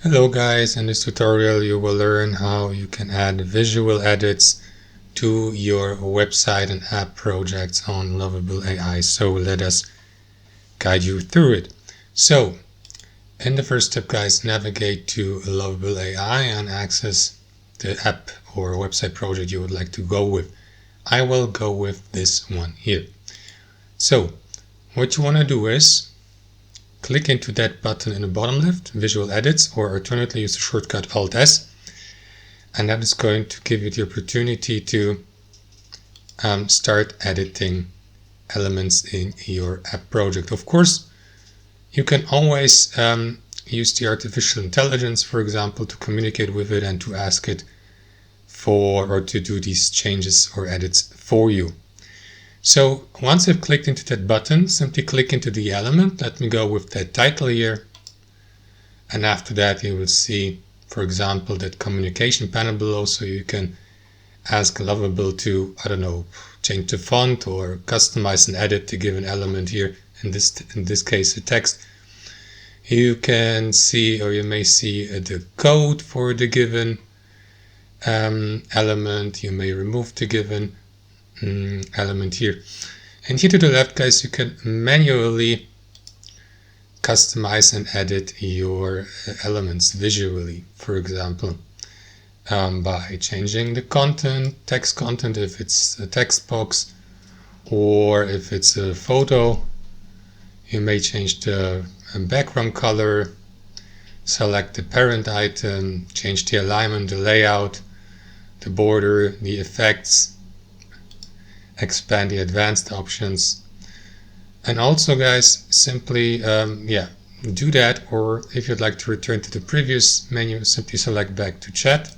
Hello guys, in this tutorial you will learn how you can add visual edits to your website and app projects on Lovable AI. So let us guide you through it. So in the first step guys, navigate to Lovable AI and access the app or website project you would like to go with. I will go with this one here. So what you want to do is click into that button in the bottom left, Visual Edits, or alternately use the shortcut Alt-S, and that is going to give you the opportunity to start editing elements in your app project. Of course, you can always use the artificial intelligence, for example, to communicate with it and to ask it for or to do these changes or edits for you. So once you've clicked into that button, simply click into the element. Let me go with that title here. And after that, you will see, for example, that communication panel below. So you can ask Lovable to, I don't know, change the font or customize and edit the given element here. In this case, the text. You can see, or you may see the code for the given element. You may remove the given element here, and here to the left guys, you can manually customize and edit your elements visually, for example, by changing the content, text content, if it's a text box, or if it's a photo, you may change the background color, select the parent item, change the alignment, the layout, the border, the effects, expand the advanced options. And also guys, simply do that, or if you'd like to return to the previous menu, simply select back to chat.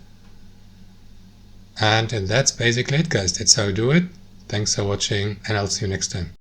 And that's basically it guys. That's how you do it. Thanks for watching, and I'll see you next time.